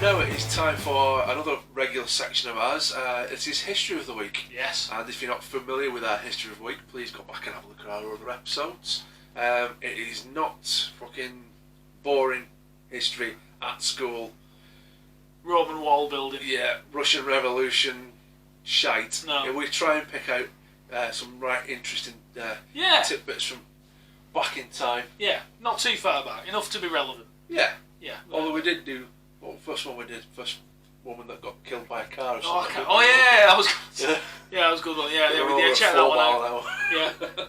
now it is time for another regular section of ours. It is History of the Week. Yes. And if you're not familiar with our History of the Week, please go back and have a look at our other episodes. It is not fucking boring history at school. Roman wall building. Yeah, Russian Revolution shite. No. We try and pick out some right interesting tidbits from back in time. Yeah, not too far back, enough to be relevant. Yeah. Yeah. Although we did do, first woman that got killed by a car or something. That was good. Yeah, that was a good one. Yeah, check that one out.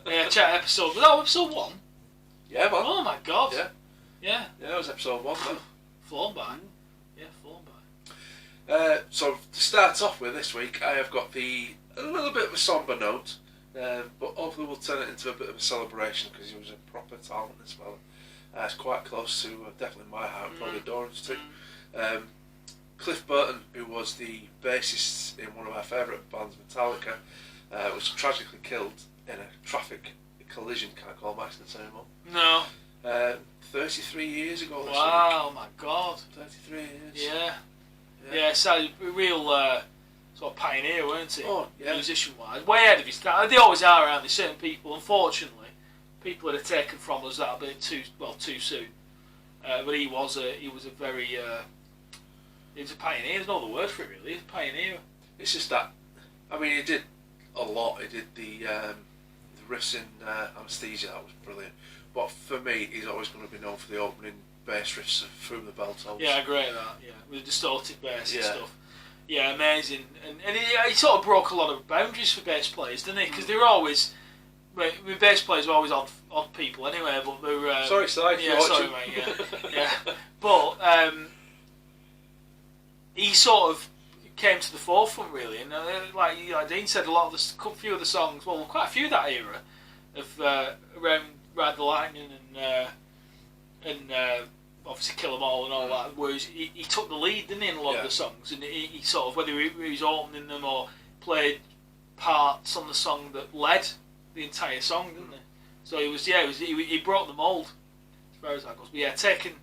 Yeah, check episode. Was that episode 1? Yeah, man. Oh my god. Yeah, that was episode 1. Flown by. Yeah, flown by. So to start off with this week, I have got a little bit of a somber note, but hopefully we'll turn it into a bit of a celebration because he was a proper talent, this fella. It's quite close to definitely my heart, probably Doran's too. Cliff Burton, who was the bassist in one of our favourite bands, Metallica, was tragically killed in a traffic collision. Can't call them accidents anymore. No. 33 years ago. Wow, my God. 33 years. Yeah, so a real sort of pioneer, weren't he? Oh, yeah. Musician-wise. Way ahead of his time. They always are, aren't they? Certain people, unfortunately, people that are taken from us that bit too soon. But he was a very he was a pioneer. There's no other word for it really. He's a pioneer. It's just that, I mean, he did a lot. He did the riffs in Anesthesia. That was brilliant. But for me, he's always going to be known for the opening bass riffs Through the Bell Tolls. Yeah, I agree with that. Yeah, with the distorted bass and stuff. Yeah, amazing. And he sort of broke a lot of boundaries for bass players, didn't he? Because they were always. Bass players are always odd people anyway, but they're... sorry, mate, yeah. But he sort of came to the forefront, really, and like Dean said, a few of the songs, well, quite a few of that era, of around Ride the Lightning and obviously Kill 'Em All and all that, where he took the lead, didn't he, in a lot of the songs, and he sort of, whether he was opening them or played parts on the song that led the entire song, didn't he? So he brought the mould as far as that goes. But yeah, taken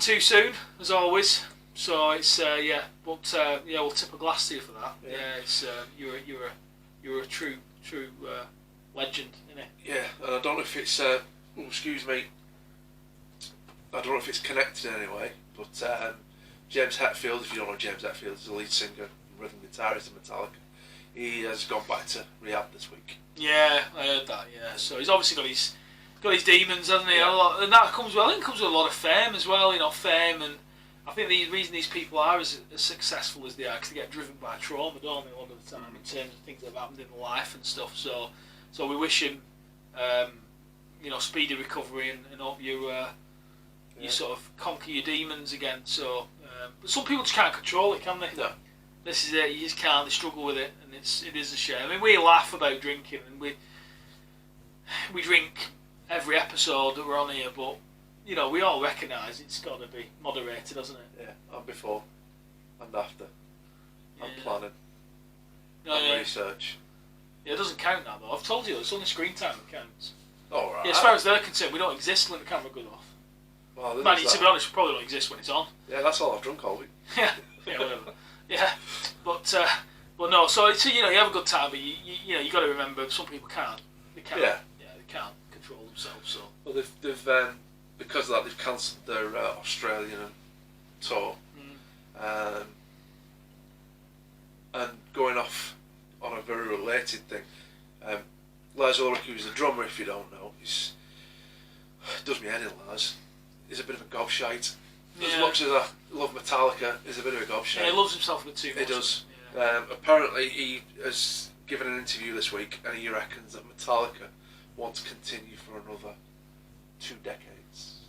too soon as always. So it's we'll tip a glass to you for that. Yeah, it's you're a true legend, isn't it? Yeah, and I don't know if it's excuse me. I don't know if it's connected in any way, but James Hetfield, if you don't know James Hetfield, is the lead singer and rhythm guitarist in Metallica. He has gone back to rehab this week. Yeah, I heard that. Yeah, so he's obviously got his demons, hasn't he? Yeah. And that comes with a lot of fame as well. Fame, and I think the reason these people are as successful as they are because they get driven by trauma, don't they, a lot of the time in terms of things that have happened in life and stuff. So we wish him, speedy recovery and hope you sort of conquer your demons again. So, but some people just can't control it, can they? No. This is it. You just can't. They struggle with it, and it is a shame. I mean, we laugh about drinking, and we drink every episode that we're on here, but we all recognise it's got to be moderated, hasn't it? Yeah, and before, and after, and planning, and research. Yeah, it doesn't count now though. I've told you, it's only screen time that counts. Oh right. Yeah, as far as they're concerned, we don't exist when the camera goes off. Well, to be honest, we probably don't exist when it's on. Yeah, that's all I've drunk all week. Yeah, whatever. Yeah, but no. So you have a good time, but you got to remember some people can't. They can't. Yeah. Yeah, they can't control themselves. So. Well, they've because of that they've cancelled their Australian tour, and going off on a very related thing. Lars Ulrich, who's the drummer, if you don't know, does me head in. Lars, he's a bit of a gobshite. As much as I love Metallica, he's a bit of a gobshite. Yeah, he loves himself a bit too much. He does. Yeah. Apparently, he has given an interview this week, and he reckons that Metallica want to continue for another 2 decades.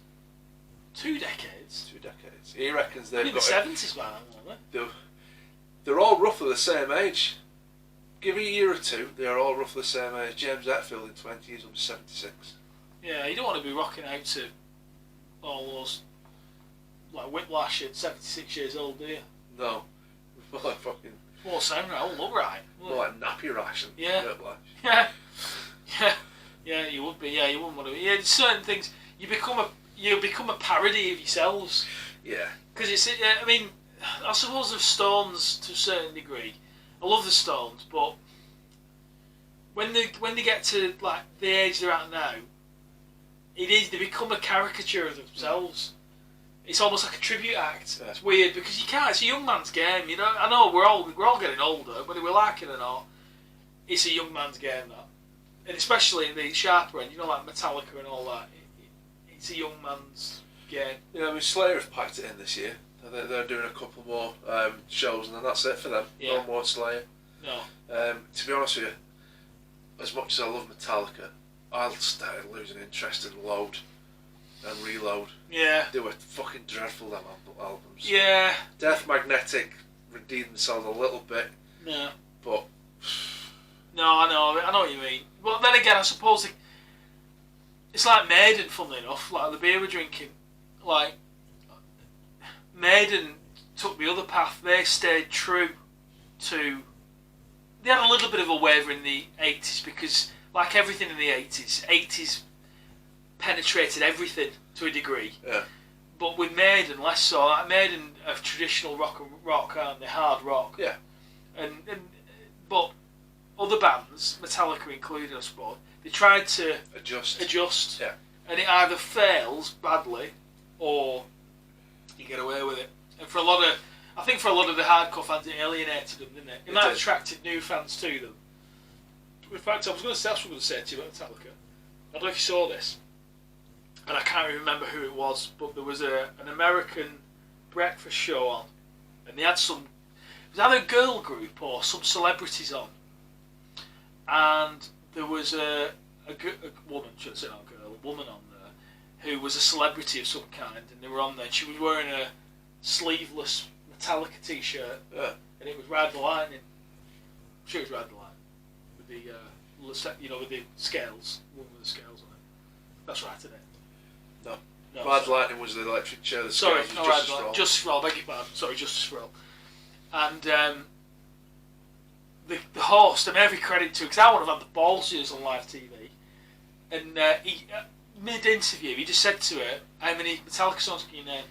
2 decades? 2 decades. He reckons they've got... in the 70s by now, aren't they? They're all roughly the same age. Give it a year or two, they're all roughly the same age. James Hetfield in 20 years will be 76. Yeah, you don't want to be rocking out to all those... like Whiplash at 76 years old, do you? No. More like fucking... More sound right, all look right. More like nappy rash and Whiplash. Yeah, you would be. Yeah, you wouldn't want to. Yeah, certain things you become a parody of yourselves. Yeah. Because it's, I mean, I suppose the Stones to a certain degree. I love the Stones, but when they get to like the age they're at now, they become a caricature of themselves. It's almost like a tribute act. Yeah. It's weird because you can't. It's a young man's game. You know. I know we're all getting older, whether we like it or not. It's a young man's game, that, and especially the sharper end. You know, like Metallica and all that. It's a young man's game. Yeah, I mean, Slayer have packed it in this year. They're doing a couple more shows, and then that's it for them. Yeah. No more Slayer. No. To be honest with you, as much as I love Metallica, I started losing interest in Load and Reload. Yeah. They were fucking dreadful, them albums. Yeah. Death Magnetic redeemed themselves a little bit. Yeah. But... No, I know what you mean. But then again, I suppose it's like Maiden, funnily enough, like the beer we're drinking. Like, Maiden took the other path. They stayed true to... They had a little bit of a waver in the 80s because, like everything in the 80s penetrated everything to a degree. Yeah. But with Maiden, less so. Like Maiden are traditional rock, aren't they? Hard rock. Yeah. But other bands, Metallica included, I suppose, they tried to adjust. Yeah. And it either fails badly or you get away with it. And for a lot of the hardcore fans, it alienated them, didn't it? It might have attracted new fans to them. In fact, I was going to say to you about Metallica. I don't know if you saw this, and I can't remember who it was, but there was an American breakfast show on, and they had it was either a girl group or some celebrities on, and there was a woman, should I say not girl, a woman on there, who was a celebrity of some kind, and they were on there, and she was wearing a sleeveless Metallica t-shirt, and it was Ride the Lightning. I'm sure it was Ride the Lightning with the with the scales, one with the scales on it. That's right, isn't it? No, Ride the Lightning was the electric chair. Sorry, not Ride the Lightning. Justice for All. Beg your pardon. Sorry, Justice for All. And the host, and every credit to, because I would have had the balls to use on live TV, and he mid-interview he just said to her, "How many Metallica songs can you name?"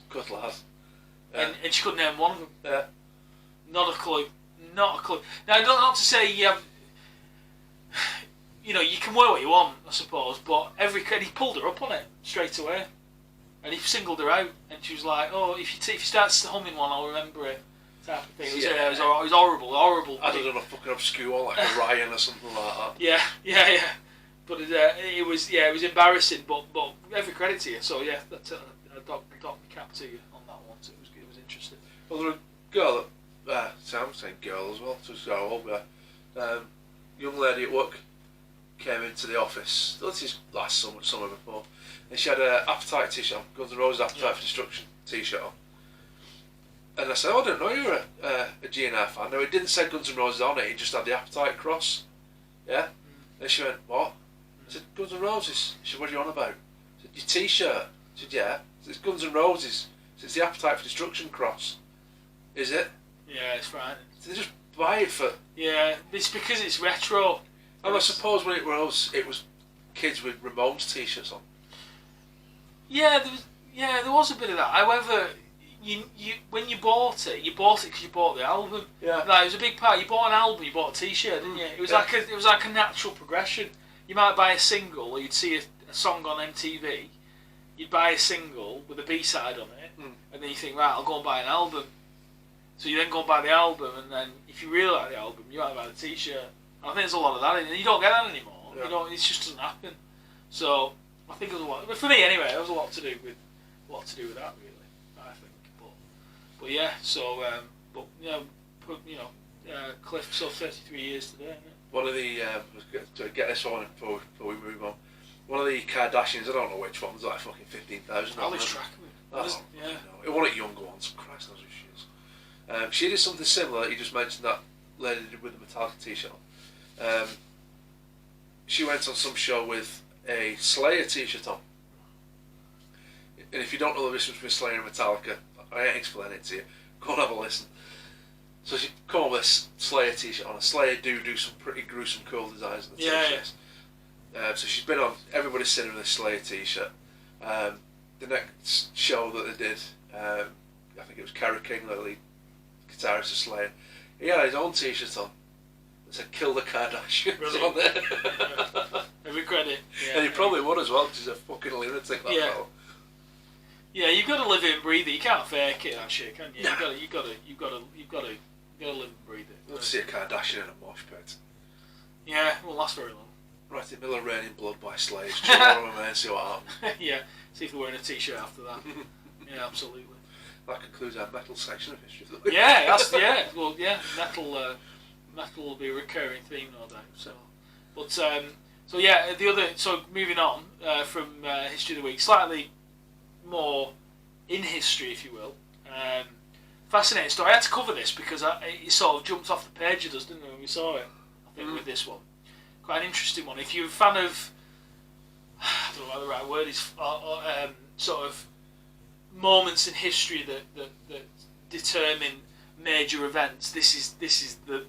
Good lad. Yeah. And she couldn't name one of them. Yeah. Not a clue. Not a clue. Now, not to say you can wear what you want, I suppose, but and he pulled her up on it straight away, and he singled her out, and she was like, "Oh, if you start humming one, I'll remember it." Type of thing. It was horrible. I'd have done a fucking obscure one, like a Ryan or something like that. Yeah. But it was embarrassing, but every credit to you. So yeah, I dock my cap to you on that one. So it was interesting. Well, there was a girl I'm saying girl as well, just go over. Young lady at work came into the office. This is last summer before, and she had an Appetite t-shirt on, Guns N' Roses Appetite for Destruction t-shirt on. And I said, "Oh, I didn't know you were a GNR fan." No, it didn't say Guns N' Roses on it. It just had the Appetite cross. Yeah. And she went, "What?" I said, "Guns N' Roses." She said, "What are you on about?" I said, "Your t-shirt." I said, "Yeah." I said, "It's Guns N' Roses." I said, "It's the Appetite for Destruction cross." Is it? Yeah, it's frightening. So they just buy it for... Yeah, it's because it's retro. And I suppose when it was kids with Ramones t-shirts on. Yeah, there was a bit of that. However, when you bought it because you bought the album. Yeah. Like, it was a big part. You bought an album, you bought a t-shirt, didn't you? It was like a natural progression. You might buy a single, or you'd see a song on MTV. You'd buy a single with a B-side on it, and then you think, right, I'll go and buy an album. So you then go and buy the album, and then if you really like the album, you might buy the t-shirt. And I think there's a lot of that in it. You don't get that anymore. Yeah. It just doesn't happen. So I think there's a lot. But for me, anyway, there was a lot to do with that, really. I think. But yeah. So Cliff. So 33 years today, isn't it? One of the to get this one before we move on. One of the Kardashians, I don't know which one, was like fucking 15,000. I lose track of it. Yeah. It wasn't younger ones. Christ knows who she is. She did something similar. You just mentioned that lady did with the Metallica t-shirt. She went on some show with a Slayer t-shirt on. And if you don't know the difference between Slayer and Metallica, I ain't explain it to you. Go and have a listen. So she come on with a Slayer t-shirt on. A Slayer do some pretty gruesome, cool designs on the t-shirts. Yeah. So she's been on. Everybody's seen her in a Slayer t-shirt. The next show that they did, I think it was Kerry King, the lead guitarist of Slayer. He had his own T-shirt on that said "Kill the Kardashians" on there. Every credit. Yeah, and he probably would as well, because he's a fucking lunatic. That fella. Yeah, you've got to live it and breathe it. You can't fake it, that shit, can you? Nah. You've got to live and breathe it. I'd love to see a Kardashian in a mosh pit. Yeah, it won't last very long. Right in the middle of Raining Blood by Slayer, jump on them and see what happens. Yeah, see if they're wearing a T-shirt after that. Yeah, absolutely. That concludes our metal section of history. Yeah, well, yeah, metal will be a recurring theme, no doubt. So, but so yeah, moving on from history of the week, slightly more in history, if you will. Fascinating story. I had to cover this because it sort of jumped off the page of us, didn't it, when we saw it? I think with this one, quite an interesting one. If you're a fan of, I don't know what the right word is, sort of moments in history that determine major events, this is the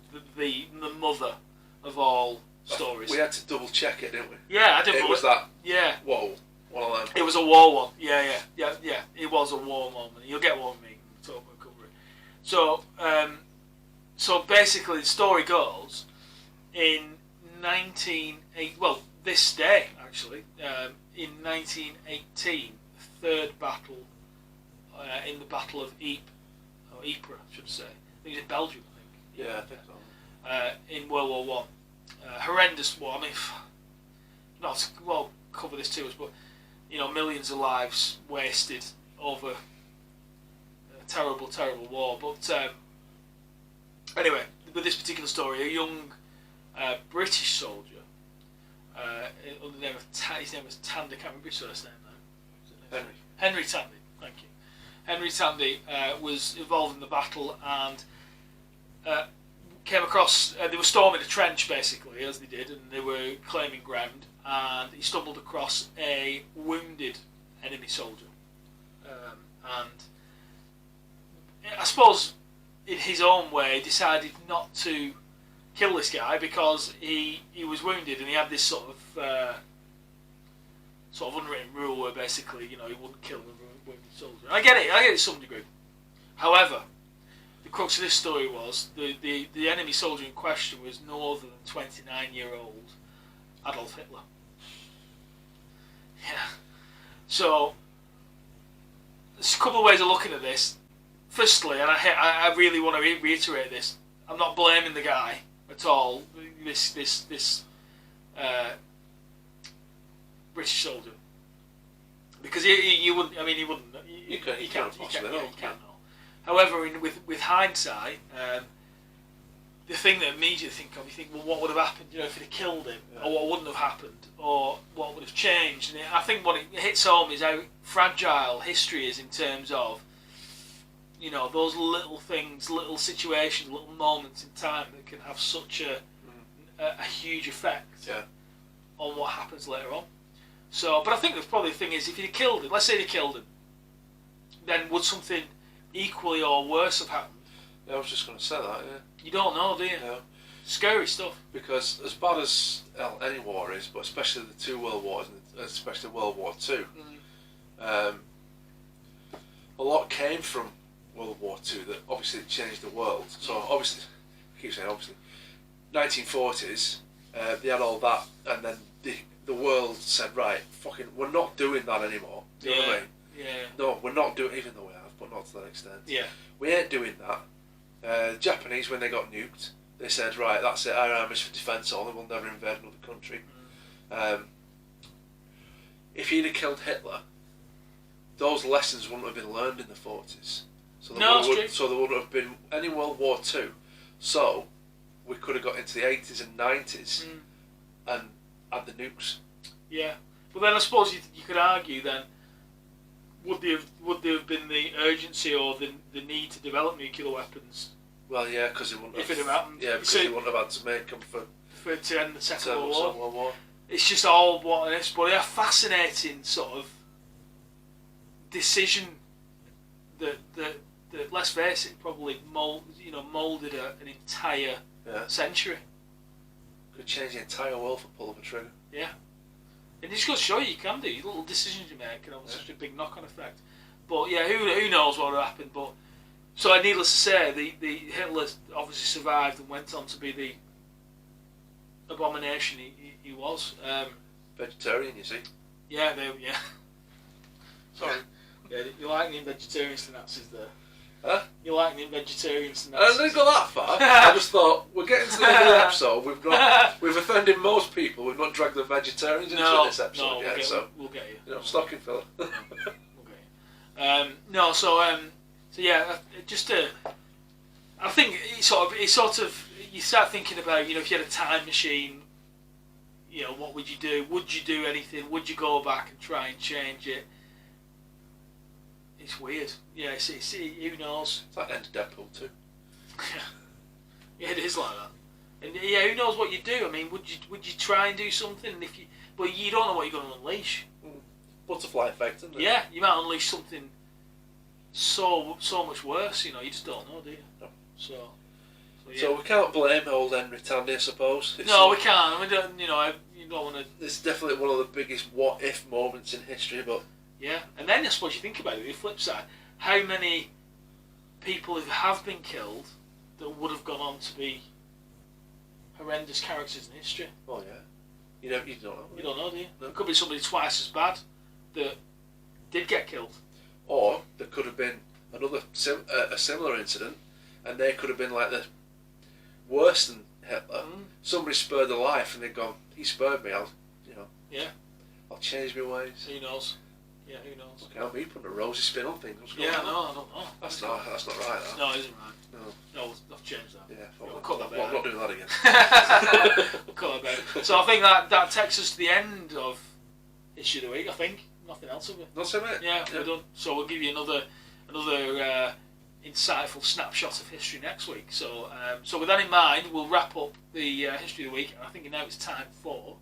mother of all stories. We had to double check it, didn't we? Yeah, I didn't. It was that. Yeah. Whoa. One of them. It was a war one. Yeah. It was a war moment. You'll get one with me. Talk about cover it. So basically, the story goes in this day actually, in 1918, the third battle in the Battle of Ypres, I should say. I think it's in Belgium. I think. Yeah, I think so. In World War One, horrendous war. I mean, not to, cover this too much, but millions of lives wasted over a terrible war. But anyway, with this particular story, a young British soldier, under the name of his name was Tandy. I can't remember his first name now. Henry Tandy. Thank you. Henry Tandy was involved in the battle and came across. They were storming a trench basically, as they did, and they were claiming ground. And he stumbled across a wounded enemy soldier, and I suppose in his own way decided not to kill this guy because he was wounded and he had this sort of unwritten rule where basically he wouldn't kill a wounded soldier. And I get it to some degree. However, the crux of this story was the enemy soldier in question was no other than 29-year-old Adolf Hitler. Yeah. So there's a couple of ways of looking at this. Firstly, and I really want to reiterate this, I'm not blaming the guy at all. This British soldier, because he wouldn't. I mean, he wouldn't. You can't know. However, with hindsight. The thing that immediately think of, you think, well, what would have happened, if he'd have killed him, or what wouldn't have happened, or what would have changed? And I think what it hits home is how fragile history is in terms of, those little things, little situations, little moments in time that can have such a huge effect on what happens later on. So, but I think probably the thing is, if he'd have killed him, let's say he'd killed him, then would something equally or worse have happened? Yeah, I was just going to say that, yeah. You don't know, do you? No. Scary stuff. Because as bad as any war is, but especially the two world wars, and especially World War II, a lot came from World War II that obviously changed the world. So obviously, I keep saying obviously, 1940s, they had all that, and then the world said, right, fucking, we're not doing that anymore. Do you know what I mean? Yeah. No, we're not doing, even though we have, but not to that extent. Yeah. We ain't doing that. Japanese, when they got nuked, they said, right, that's it, our army's for defence only, we'll never invade another country. If he'd have killed Hitler, those lessons wouldn't have been learned in the 40s. So there wouldn't have been any World War II. So we could have got into the 80s and 90s and had the nukes. Yeah. But then I suppose you could argue then, would there have been the urgency or the need to develop nuclear weapons? Well, yeah, because it wouldn't have... If it had happened. Yeah, because he wouldn't have had to make them to end the Second World War. It's just all what it is, but a fascinating sort of decision that let's face it, probably moulded an entire century. Could change the entire world for pull of a trigger. Yeah. And it just goes to show you can do. Little decisions you make can have such a big knock-on effect. But yeah, who knows what would have happened? But so needless to say, the Hitler obviously survived and went on to be the abomination he was. Vegetarian, you see. Yeah, yeah. Sorry. Yeah, you like the vegetarians to Nazis there. Huh? You like the vegetarians to I Nazis. didn't go that far. I just thought, we're getting to the end of the episode, we've offended most people, we've not dragged the vegetarians into this episode yet, we'll get you. Stocking filler. We'll get you. So yeah, I think it sort of, you start thinking about, if you had a time machine, what would you do? Would you do anything? Would you go back and try and change it? It's weird. Yeah, who knows? It's like the end of Deadpool 2. Yeah, it is like that. And yeah, who knows what you do? I mean, would you try and do something but you don't know what you're going to unleash. Butterfly effect, isn't it? Yeah, you might unleash something so much worse. You just don't know, do you? No. So yeah. So we can't blame old Henry Tandy, I suppose. We can't. We don't. You don't want to. It's definitely one of the biggest what-if moments in history, but. Yeah, and then I suppose you think about it, the flip side, how many people who have been killed that would have gone on to be horrendous characters in history? Oh yeah. You don't know. You don't know, do you? No. There could be somebody twice as bad that did get killed. Or there could have been a similar incident, and they could have been like the worse than Hitler. Somebody spared their life, and they've gone, he spared me. I'll change my ways. Who knows? Yeah, who knows? Okay, I'm me putting a rosy spin on things. I don't know. That's not right. That. No, it isn't right. No, we'll change that. Yeah, we'll cut that I'm not doing that again. We'll cut that out. So I think that takes us to the end of issue of the week. I think nothing else of it. That's it, mate. Yeah, we're done. So we'll give you another insightful snapshot of history next week. So with that in mind, we'll wrap up the history of the week. And I think now it's time for